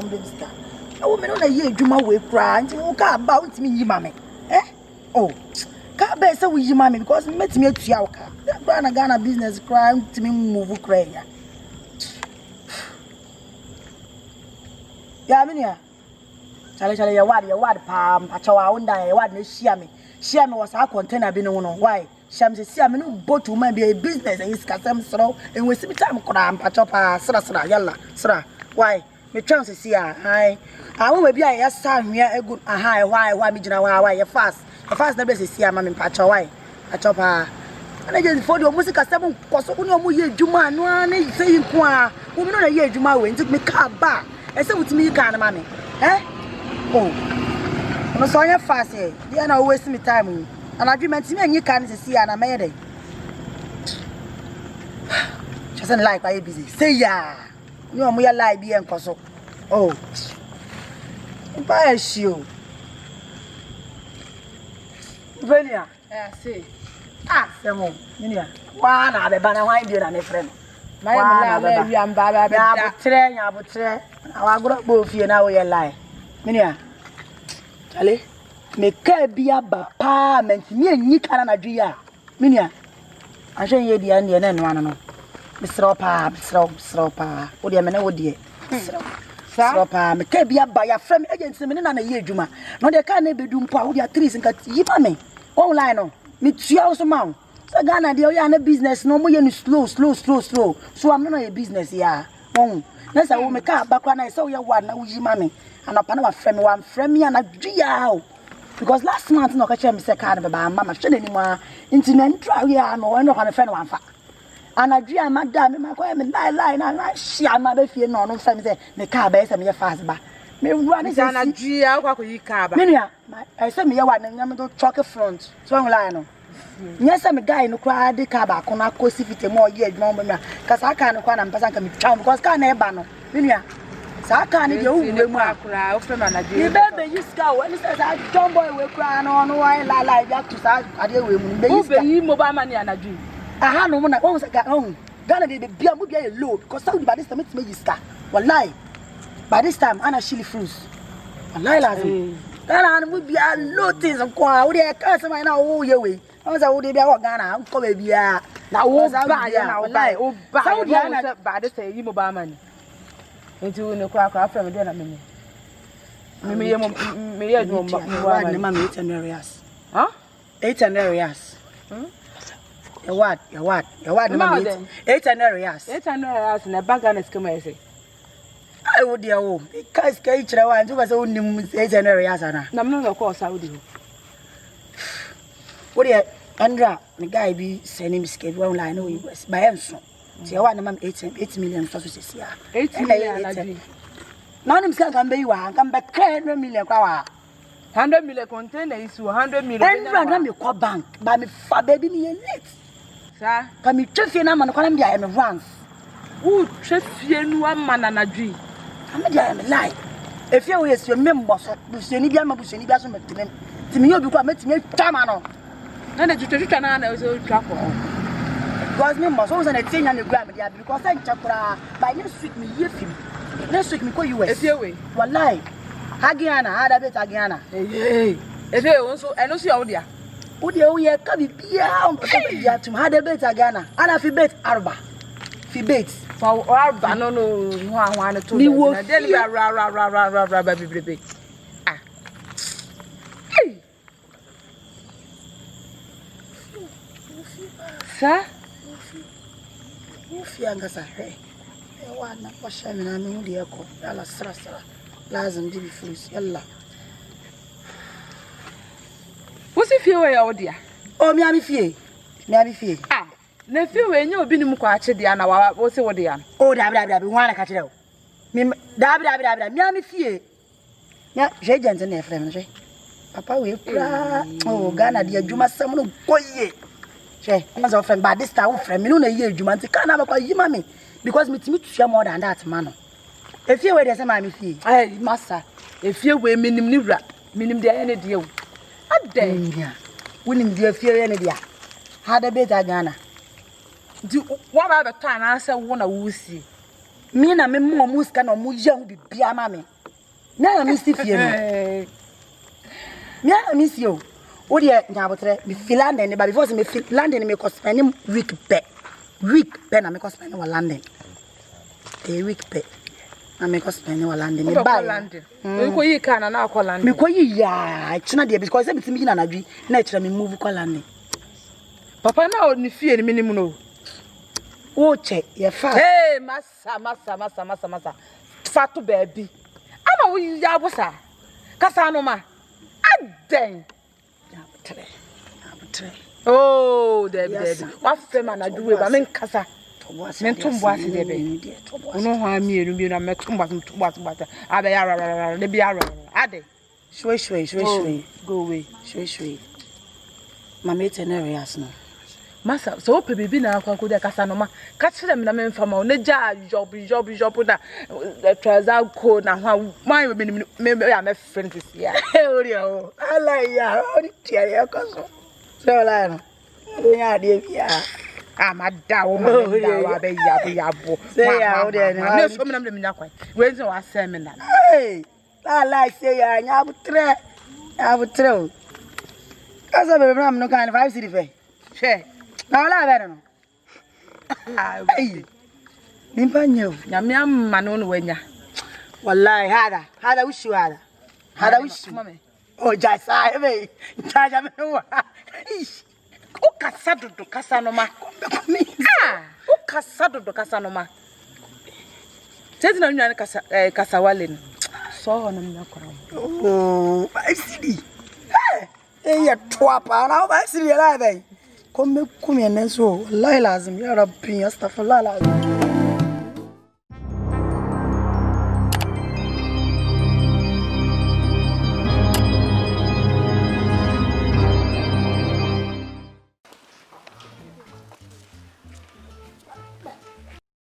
am the star. I woman on a year Juma way crying to go about me, mammy. Eh? Oh, can't bear so with you, mammy, because it met me at Yauka. That Ghana business crime to me move cray. Yeah, Minia. Charlie, your word, palm, a chow, and I want to share me. Share me was our container been on why. Sham says, "See, I'm no boat to be a business and it's custom so and we see time cram, pachopa, sra, yalla, sra. Why? Me chance to see I won't be a son here a good a high, why, me, why, you fast. The fast the best is see, mammy, pacho, why? A chopper. And I just for your music, custom, cause no year, Juma, no one saying, woman on a year, Juma, when took me car back. I said, with me, kind of mammy. Eh? Oh, I'm sorry, fast here. You know, wasting me time. And I dream and you can't see and I made it. She doesn't like why you busy. Say ya. You know, we are like being coso. Oh, buy a shoe. Venia, I see. Ah, Samo, Minia. One other banner, why do you, my friend? My am Baba, Yabutre. Our group both you now, we are lie. Minia, Charlie. Me ka bia ba pa menti me anyi kana na dwia minia ahwe ye dia ne no ano no misro pa wo dia me na wo die misro pa me ka bia ba ya frame agency me na ye adwuma no de ka na bedu mpo a wo dia trees nka yipa me online no me tua wo so ma wo so Ghana de o ya na business no mo ye no slow so am no ye business ya won na sa wo me ka ba kwa na so ye wa na wo yima me anapa na wa frame me na dwia o. Because last month no catch me say card ba mama hwe anymore nti na ntra we a no no kan fe no amfa anadua madam me makoy me lie na shia ma be fie no no fa me say me car ba say me fast ba me wura ni say anadua akwa yi car ba me nua I say me ye wa na nyam do truck front so lie no yes me guy no kra de car ba ko na ko sifite mo ye adwuma mo me ka sa car no kwa na mpasa ka me twa because car na e ba no me nua Saka ni you mu akura ofema na je. You be use car when say that John boy we cry no why la ya to sa ade we mu be use car. Ube yi mobile money anaju. Aha no mo na won say Ghana dey bia mo bia load because Saudi by this time it use car. Wallahi. By this time ana chili fruits. Wallahi lazim. Ghana mo bia load things kwa we dey car say na wo ye we. I say wo dey bia wo Ghana ko be bia. Na wo ba ya na wallahi wo ba. Saudi ana by this time yi mobile money. Into no crack after me na me ye do one ma me 800 areas. Huh? 800 areas. Your what? Ma 800 areas. 800 areas na bank na skema say. I would dear oh because kai chira wa nju ba say onim 800 areas ana. Na me no call Saudi ho. What dear Andra the guy be sending me skate online no US by enso. Ti wa na ma 8 million so say ya. 8 million. Now them can be you can be 100 million kwa 100 million container is 100 million. And me call bank but me fa baby me late. Sir, can me trefie na man kwa me dia me runs. Who trefie nu ama na nadwi. Am dia me lie. If you yes you member so busuani bia ma busuani bia so metinem. Ti me obi kwa metime twama no. Na de twetwa na so twa ko. Because member so say na tinya na gra me dia because I chakura by next week me ye film. Next week me go US. If you way. Wallahi. Hagiana, hada bet Hagiana. Eh. If you also eno so ya dia. O dia o ye ka bibia on papa bibia tum hada bet Hagiana. Ana fi bet arba. Fi bet. For arba no ho ahwan to. Na dey ra bibrebe. Ah. Hey. Sir? Ufi angasa he. Wana kwa shami na mimi yako. Yalla sra. Lazim dibi fruits. Yalla. Wosi fie we ya odia. Oh mi ami fie. Ah. Na fie we nya obi nim kwa ache dia na wosi wodia. Oh da wana ka kire o. Mi da mi ami fie. Ya je jante na efrem je. Papa we kura. Oh Ghana dia adwuma sam no koye. Che, as of friend, but this time friend, me no na ye adwuma nti kana ba kwa yima me because me timi to share more than that man. If you we dey say ma me fie. Ai massa. If you we minim ni wura, minim dia ene dia o. Adan dia. Wonim dia fie ene dia. Hada beta Ghana. Di wa ba be ta na say wo na wo si. Me na me mo muska na mo ya hu bibia ma me. Na me si fie no. Me na me si o. O de nyabotre me fi London ne ba before me fi London me ko spend week pe na me ko spend wa London. A week pe. Na me ko spend wa London me ba London. Me ko yi ka na akọ London. Me ko yi ya china de because say bitimi na nadwi na chira me move ko London. Papa na o ni fie ni minimum no. O che ye fa. Hey masa. Fatu baby. Ama wo ya bosa. Kasa no ma. Aden. Abutre. Oh, Debbie. What fema na duwe ba men kasa. Men tumbo ase Debbie. Ono ho amienu bi na me tumbo tumbo. Abe ya de bi ya ade. Shwe. Go away. Shwe. Mama etenere asno. Masa so pe bibi na akwa de kasa no ma. Ka kire me na me mfa ma o na ja job na trouser ko na ho man me ya me friend this year. Ori o. Ala ya, ori tiare akoso. So la no. Nya de bia. Amada wo ma da wa be ya bo. Say ya o de na. Na so me na me nya kwan. We nse wa se me na. Hey. La say ya nya butre o. Kasa be me no kan 5 cedi fe. She. Na wala be no. Hey. Nimpa nyo. Nyame amma no no wanya. Wallahi hada wishu hada wishu. Mama. Oh jasa ebe. Chaja me wa. O kasa dodo kasa no ma. O kasa dodo kasa no ma. Tezi na nwa kasa wale no. So ho na me kwara. Oh, I see. Eh ya twapa na ba see la be. Come kumi nenso. Wallahi lazim ya rabbi astaghfirullah lazim.